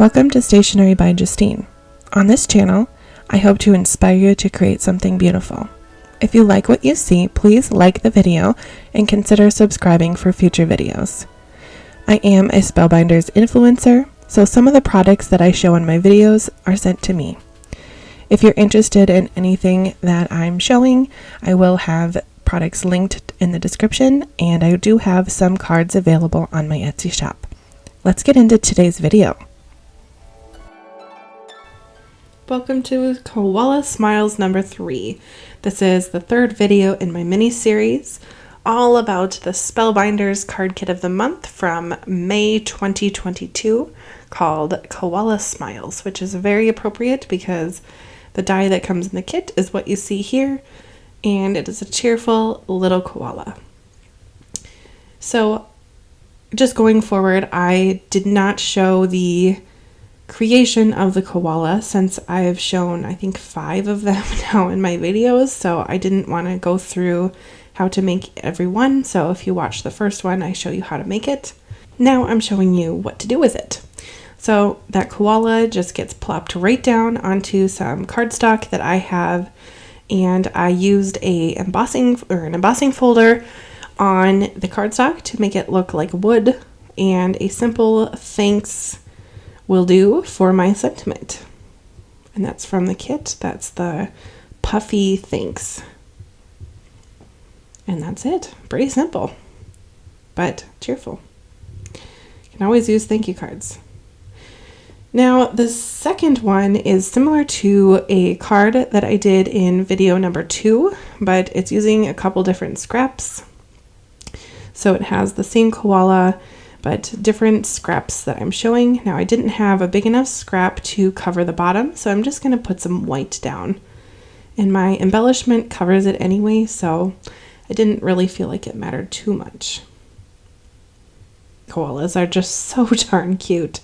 Welcome to Stationery by Justine. On this channel, I hope to inspire you to create something beautiful. If you like what you see, please like the video and consider subscribing for future videos. I am a Spellbinders influencer, so some of the products that I show in my videos are sent to me. If you're interested in anything that I'm showing, I will have products linked in the description, and I do have some cards available on my Etsy shop. Let's get into today's video. Welcome to Koala Smiles number 3. This is the third video in my mini-series, all about the Spellbinders card kit of the month from May 2022, called Koala Smiles, which is very appropriate because the die that comes in the kit is what you see here, and it is a cheerful little koala. So just going forward, I did not show the creation of the koala since I've shown I think 5 of them now in my videos, so I didn't want to go through how to make every one. So if you watch the first one, I show you how to make it. Now I'm showing you what to do with it. So that koala just gets plopped right down onto some cardstock that I have, and I used an embossing folder on the cardstock to make it look like wood, and a simple thanks will do for my sentiment. And that's from the kit. That's the puffy thanks. And that's it. Pretty simple, but cheerful. You can always use thank you cards. Now, the second one is similar to a card that I did in video number 2, but it's using a couple different scraps. So it has the same koala, but different scraps that I'm showing. Now, I didn't have a big enough scrap to cover the bottom, so I'm just going to put some white down. And my embellishment covers it anyway, so I didn't really feel like it mattered too much. Koalas are just so darn cute.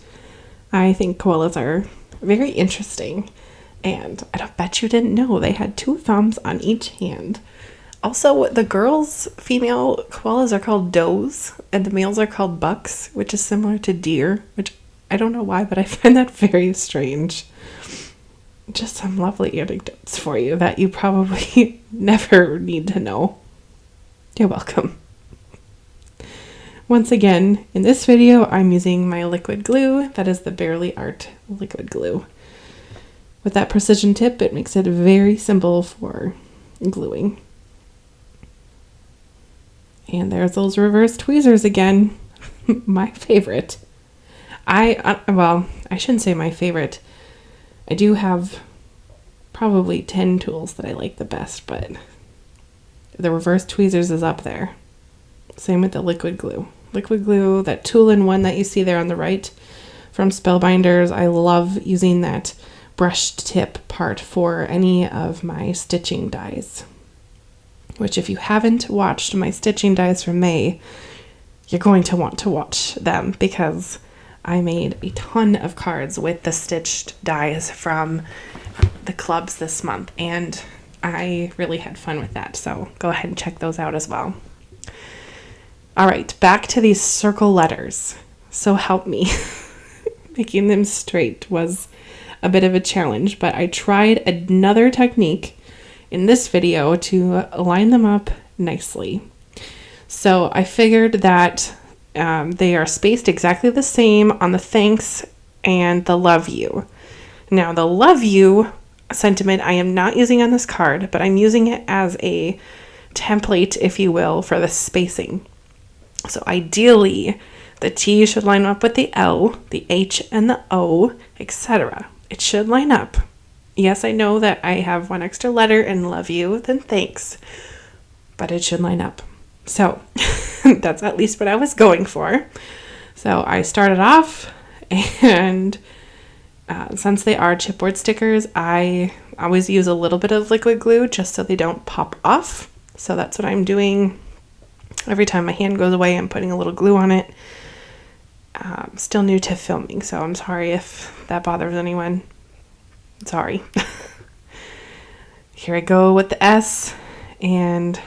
I think koalas are very interesting, and I bet you didn't know they had 2 thumbs on each hand. Also, the girls' female koalas are called does, and the males are called bucks, which is similar to deer, which I don't know why, but I find that very strange. Just some lovely anecdotes for you that you probably never need to know. You're welcome. Once again, in this video, I'm using my liquid glue. That is the Barely Art liquid glue. With that precision tip, it makes it very simple for gluing. And there's those reverse tweezers again. My favorite. Well, I shouldn't say my favorite. I do have probably 10 tools that I like the best, but the reverse tweezers is up there. Same with the liquid glue. Liquid glue, that tool-in-one that you see there on the right from Spellbinders, I love using that brushed tip part for any of my stitching dies. Which, if you haven't watched my stitching dies from May, you're going to want to watch them because I made a ton of cards with the stitched dies from the clubs this month, and I really had fun with that, so go ahead and check those out as well. All right, back to these circle letters. So help me. Making them straight was a bit of a challenge, but I tried another technique in this video to line them up nicely. So I figured that they are spaced exactly the same on the thanks and the love you. Now, the love you sentiment I am not using on this card, but I'm using it as a template, if you will, for the spacing. So ideally, the T should line up with the L, the H and the O, etc. It should line up. Yes, I know that I have one extra letter in love you than thanks, but it should line up. So that's at least what I was going for. So I started off, and since they are chipboard stickers, I always use a little bit of liquid glue just so they don't pop off. So that's what I'm doing. Every time my hand goes away, I'm putting a little glue on it. Still new to filming, so I'm sorry if that bothers anyone. Sorry. Here I go with the S, and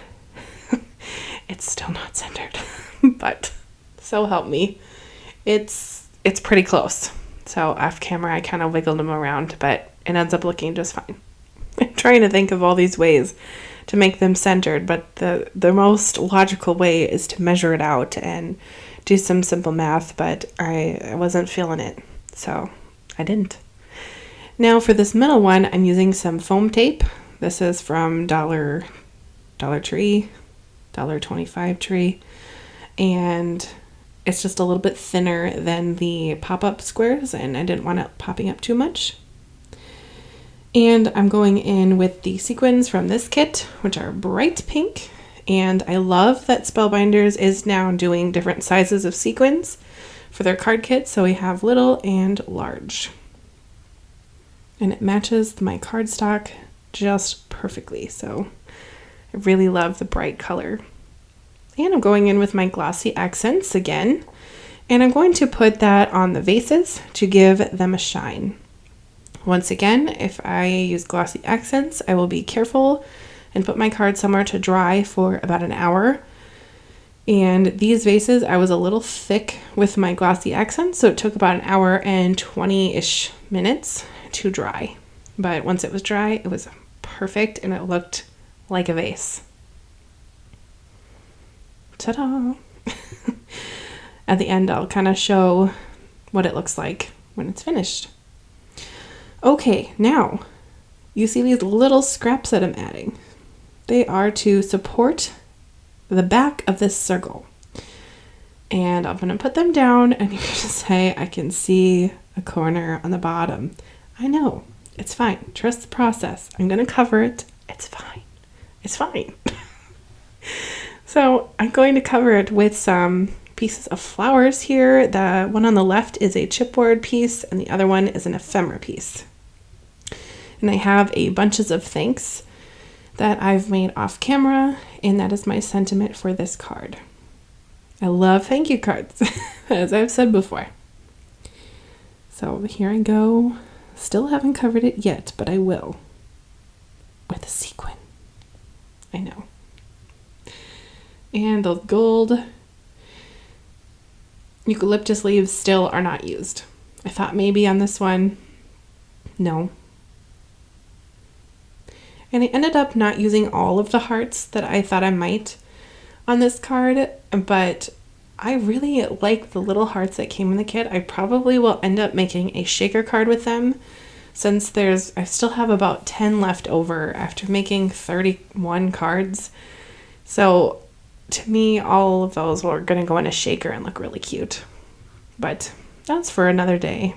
it's still not centered, but so help me. It's pretty close. So off camera, I kind of wiggled them around, but it ends up looking just fine. I'm trying to think of all these ways to make them centered, but the most logical way is to measure it out and do some simple math, but I wasn't feeling it, so I didn't. Now for this middle one, I'm using some foam tape. This is from Dollar Tree, $1.25 Tree, and it's just a little bit thinner than the pop-up squares, and I didn't want it popping up too much. And I'm going in with the sequins from this kit, which are bright pink. And I love that Spellbinders is now doing different sizes of sequins for their card kit. So we have little and large. And it matches my cardstock just perfectly. So I really love the bright color. And I'm going in with my Glossy Accents again. And I'm going to put that on the vases to give them a shine. Once again, if I use Glossy Accents, I will be careful and put my card somewhere to dry for about an hour. And these vases, I was a little thick with my Glossy Accents, so it took about an hour and 20-ish minutes to dry. But once it was dry, it was perfect and it looked like a vase. Ta-da! At the end, I'll kind of show what it looks like when it's finished. Okay, now, you see these little scraps that I'm adding. They are to support the back of this circle. And I'm going to put them down, and you can just say, I can see a corner on the bottom. I know, it's fine. Trust the process. I'm going to cover it. It's fine. It's fine. So I'm going to cover it with some pieces of flowers here. The one on the left is a chipboard piece, and the other one is an ephemera piece. And I have a bunches of thanks that I've made off camera, and that is my sentiment for this card. I love thank you cards, as I've said before. So here I go. Still haven't covered it yet, but I will. With a sequin. I know. And those gold eucalyptus leaves still are not used. I thought maybe on this one, no. And I ended up not using all of the hearts that I thought I might on this card, but I really like the little hearts that came in the kit. I probably will end up making a shaker card with them, since I still have about 10 left over after making 31 cards. So to me, all of those are going to go in a shaker and look really cute. But that's for another day.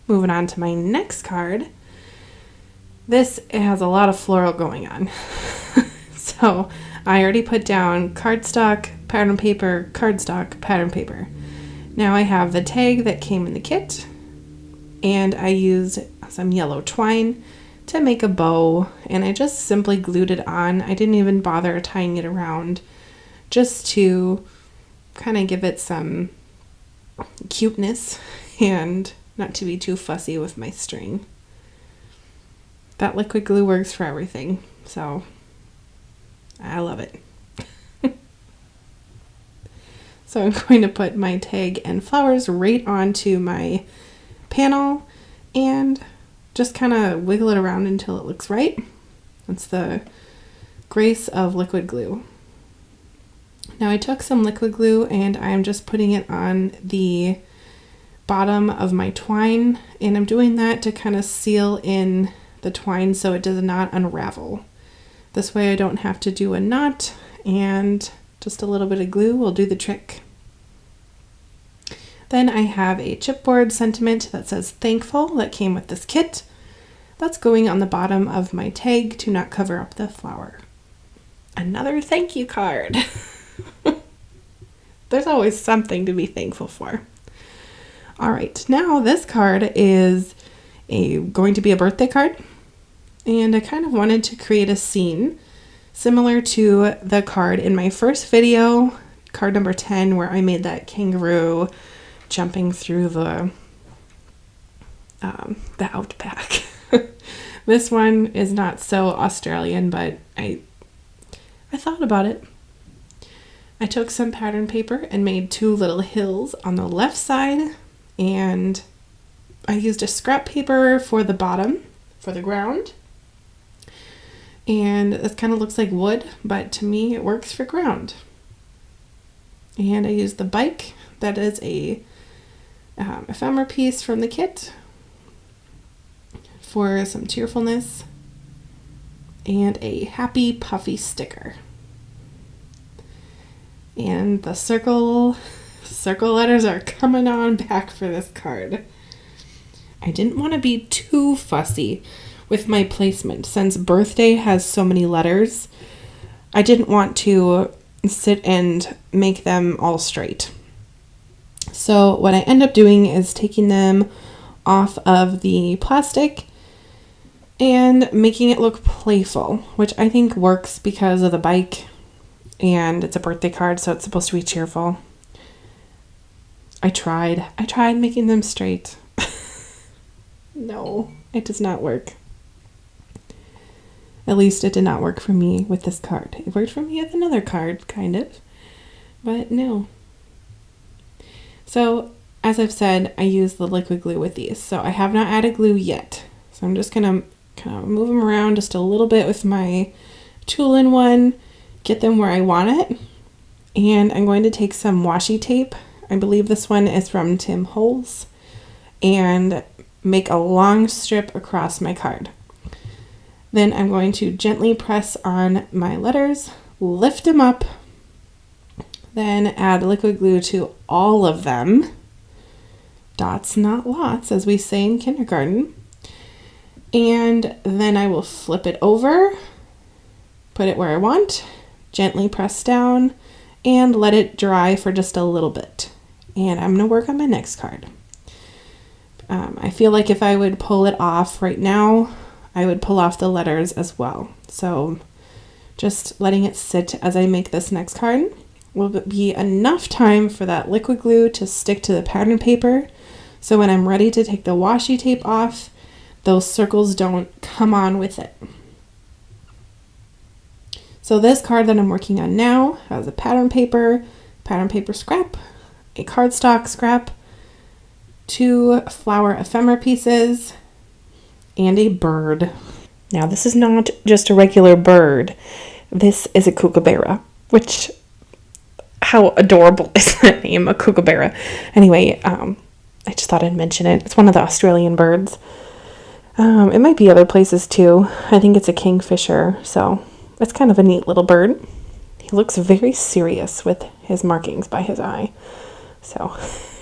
Moving on to my next card. This has a lot of floral going on. So I already put down cardstock, pattern paper, cardstock, pattern paper. Now I have the tag that came in the kit, and I used some yellow twine to make a bow, and I just simply glued it on. I didn't even bother tying it around, just to kind of give it some cuteness and not to be too fussy with my string. That liquid glue works for everything, so I love it. So I'm going to put my tag and flowers right onto my panel and just kind of wiggle it around until it looks right. That's the grace of liquid glue. Now I took some liquid glue and I'm just putting it on the bottom of my twine, and I'm doing that to kind of seal in the twine so it does not unravel. This way I don't have to do a knot, and just a little bit of glue will do the trick. Then I have a chipboard sentiment that says thankful that came with this kit. That's going on the bottom of my tag to not cover up the flower. Another thank you card. There's always something to be thankful for. All right, now this card is going to be a birthday card, and I kind of wanted to create a scene similar to the card in my first video, card number 10, where I made that kangaroo jumping through the outback. This one is not so Australian, but I thought about it. I took some pattern paper and made 2 little hills on the left side, and I used a scrap paper for the bottom, for the ground. And this kind of looks like wood, but to me it works for ground. And I used the bike, that is a ephemera piece from the kit, for some cheerfulness, and a happy puffy sticker. And the circle letters are coming on back for this card. I didn't want to be too fussy with my placement since birthday has so many letters. I didn't want to sit and make them all straight. So what I end up doing is taking them off of the plastic and making it look playful, which I think works because of the bike, and it's a birthday card, so it's supposed to be cheerful. I tried making them straight. No, it does not work. At least it did not work for me with this card. It worked for me with another card, kind of, but no. So, as I've said, I use the liquid glue with these, so I have not added glue yet. So I'm just gonna kind of move them around just a little bit with my tool-in-one, get them where I want it, and I'm going to take some washi tape. I believe this one is from Holtz, and make a long strip across my card. Then I'm going to gently press on my letters, lift them up, then add liquid glue to all of them. Dots, not lots, as we say in kindergarten. And then I will flip it over, put it where I want, gently press down, and let it dry for just a little bit. And I'm going to work on my next card. I feel like if I would pull it off right now, I would pull off the letters as well. So just letting it sit as I make this next card will be enough time for that liquid glue to stick to the pattern paper. So when I'm ready to take the washi tape off, those circles don't come on with it. So this card that I'm working on now has a pattern paper scrap, a cardstock scrap, 2 flower ephemera pieces, and a bird. Now this is not just a regular bird. This is a kookaburra, which, how adorable is that name, a kookaburra? Anyway, I just thought I'd mention it. It's one of the Australian birds. It might be other places too. I think it's a kingfisher, so it's kind of a neat little bird. He looks very serious with his markings by his eye. So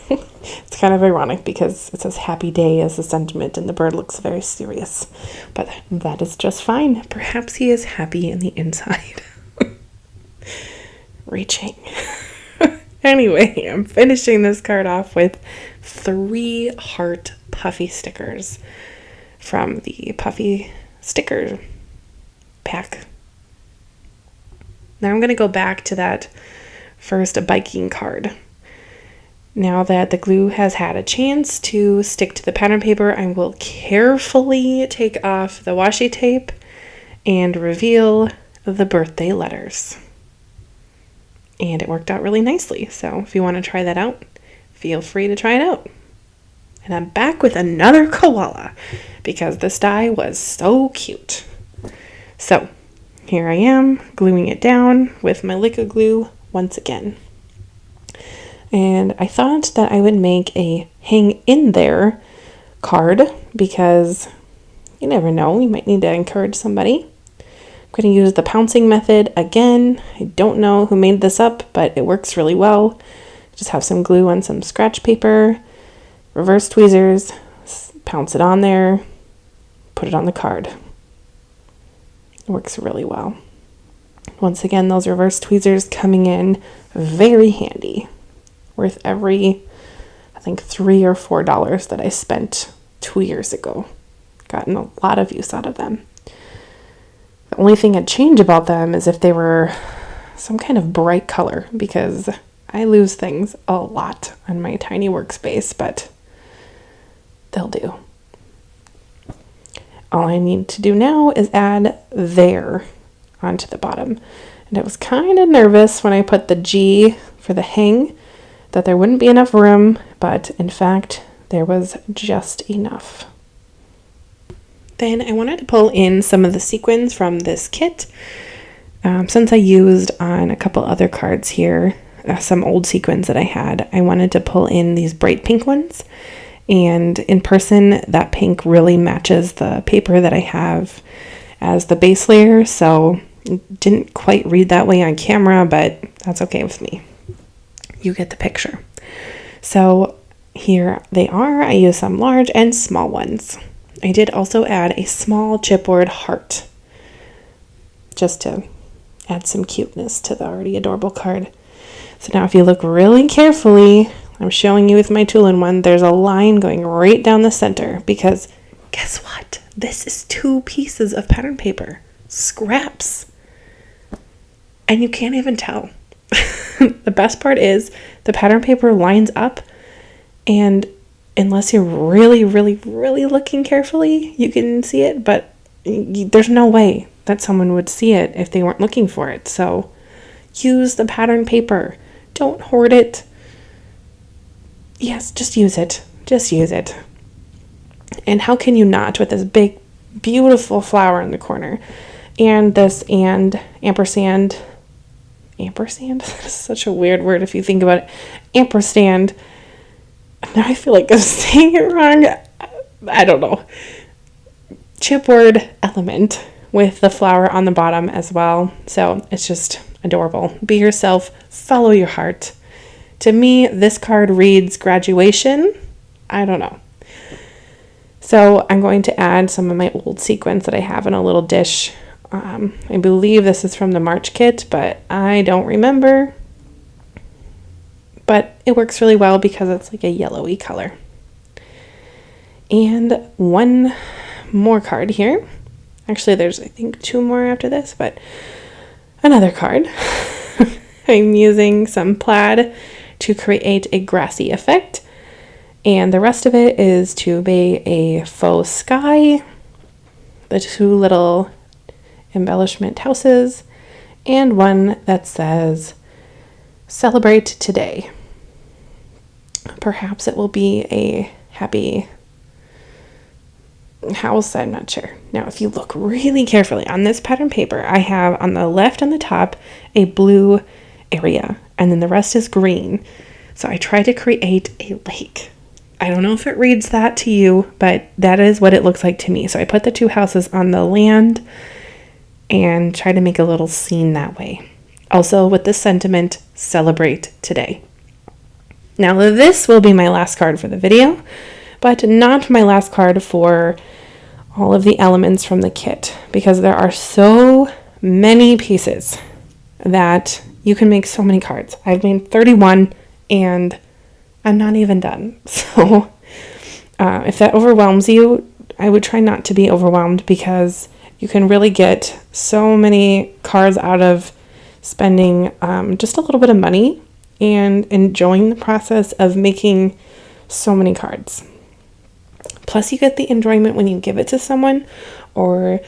it's kind of ironic because it says happy day as a sentiment and the bird looks very serious. But that is just fine. Perhaps he is happy in the inside. Reaching. Anyway, I'm finishing this card off with 3 heart puffy stickers from the puffy sticker pack. Now I'm going to go back to that first biking card. Now that the glue has had a chance to stick to the pattern paper, I will carefully take off the washi tape and reveal the birthday letters. And it worked out really nicely. So if you want to try that out, feel free to try it out. And I'm back with another koala because this die was so cute. So here I am gluing it down with my liquid glue once again. And I thought that I would make a hang in there card because you never know, you might need to encourage somebody. I'm going to use the pouncing method again. I don't know who made this up, but it works really well. Just have some glue on some scratch paper, reverse tweezers, pounce it on there, put it on the card. It works really well. Once again, those reverse tweezers coming in very handy. Worth every, I think, $3 or $4 that I spent 2 years ago. Gotten a lot of use out of them. The only thing I'd change about them is if they were some kind of bright color, because I lose things a lot on my tiny workspace, but they'll do. All I need to do now is add there onto the bottom. And I was kind of nervous when I put the G for the hang that there wouldn't be enough room, but in fact, there was just enough. Then I wanted to pull in some of the sequins from this kit. Since I used on a couple other cards here, some old sequins that I had, I wanted to pull in these bright pink ones. And in person, that pink really matches the paper that I have as the base layer, so it didn't quite read that way on camera, but that's okay with me. You get the picture. So here they are. I used some large and small ones. I did also add a small chipboard heart, just to add some cuteness to the already adorable card. So now if you look really carefully, I'm showing you with my Tool-in-One, there's a line going right down the center, because guess what? This is 2 pieces of pattern paper, scraps, and you can't even tell. The best part is the pattern paper lines up, and unless you're really, really, really looking carefully, you can see it, but there's no way that someone would see it if they weren't looking for it. So use the pattern paper. Don't hoard it. Yes, just use it. Just use it. And how can you not with this big, beautiful flower in the corner? And this ampersand. Ampersand? That's such a weird word if you think about it. Ampersand. Now I feel like I'm saying it wrong. I don't know. Chipboard element with the flower on the bottom as well. So it's just adorable. Be yourself. Follow your heart. To me, this card reads graduation. I don't know. So I'm going to add some of my old sequins that I have in a little dish. I believe this is from the March kit, but I don't remember. But it works really well because it's like a yellowy color. And one more card here. Actually, there's I think 2 more after this, but another card. I'm using some plaid to create a grassy effect. And the rest of it is to be a faux sky, the 2 little embellishment houses, and one that says celebrate today. Perhaps it will be a happy house, I'm not sure. Now, if you look really carefully on this pattern paper, I have on the left on the top a blue area, and then the rest is green. So I tried to create a lake. I don't know if it reads that to you, but that is what it looks like to me. So I put the 2 houses on the land and try to make a little scene that way. Also with the sentiment, celebrate today. Now this will be my last card for the video, but not my last card for all of the elements from the kit, because there are so many pieces that you can make so many cards. I've made 31 and I'm not even done. So if that overwhelms you, I would try not to be overwhelmed, because you can really get so many cards out of spending just a little bit of money and enjoying the process of making so many cards. Plus you get the enjoyment when you give it to someone, or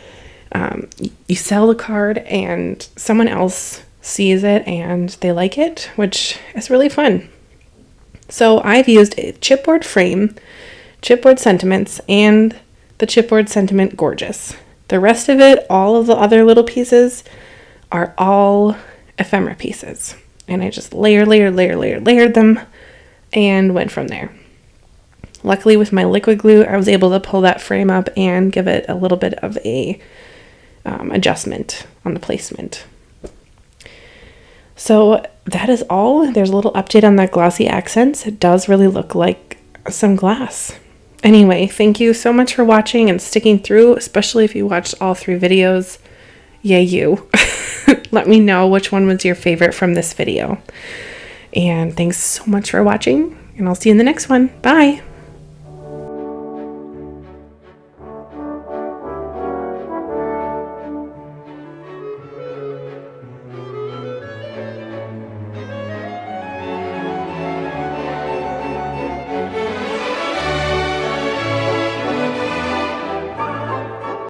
you sell the card and someone else sees it and they like it, which is really fun. So I've used a chipboard frame, chipboard sentiments, and the chipboard sentiment gorgeous. The rest of it, all of the other little pieces, are all ephemera pieces. And I just layered them and went from there. Luckily with my liquid glue, I was able to pull that frame up and give it a little bit of a adjustment on the placement. So that is all. There's a little update on that Glossy Accents. It does really look like some glass. Anyway, thank you so much for watching and sticking through, especially if you watched all 3 videos. Yay you. Let me know which one was your favorite from this video. And thanks so much for watching, and I'll see you in the next one. Bye!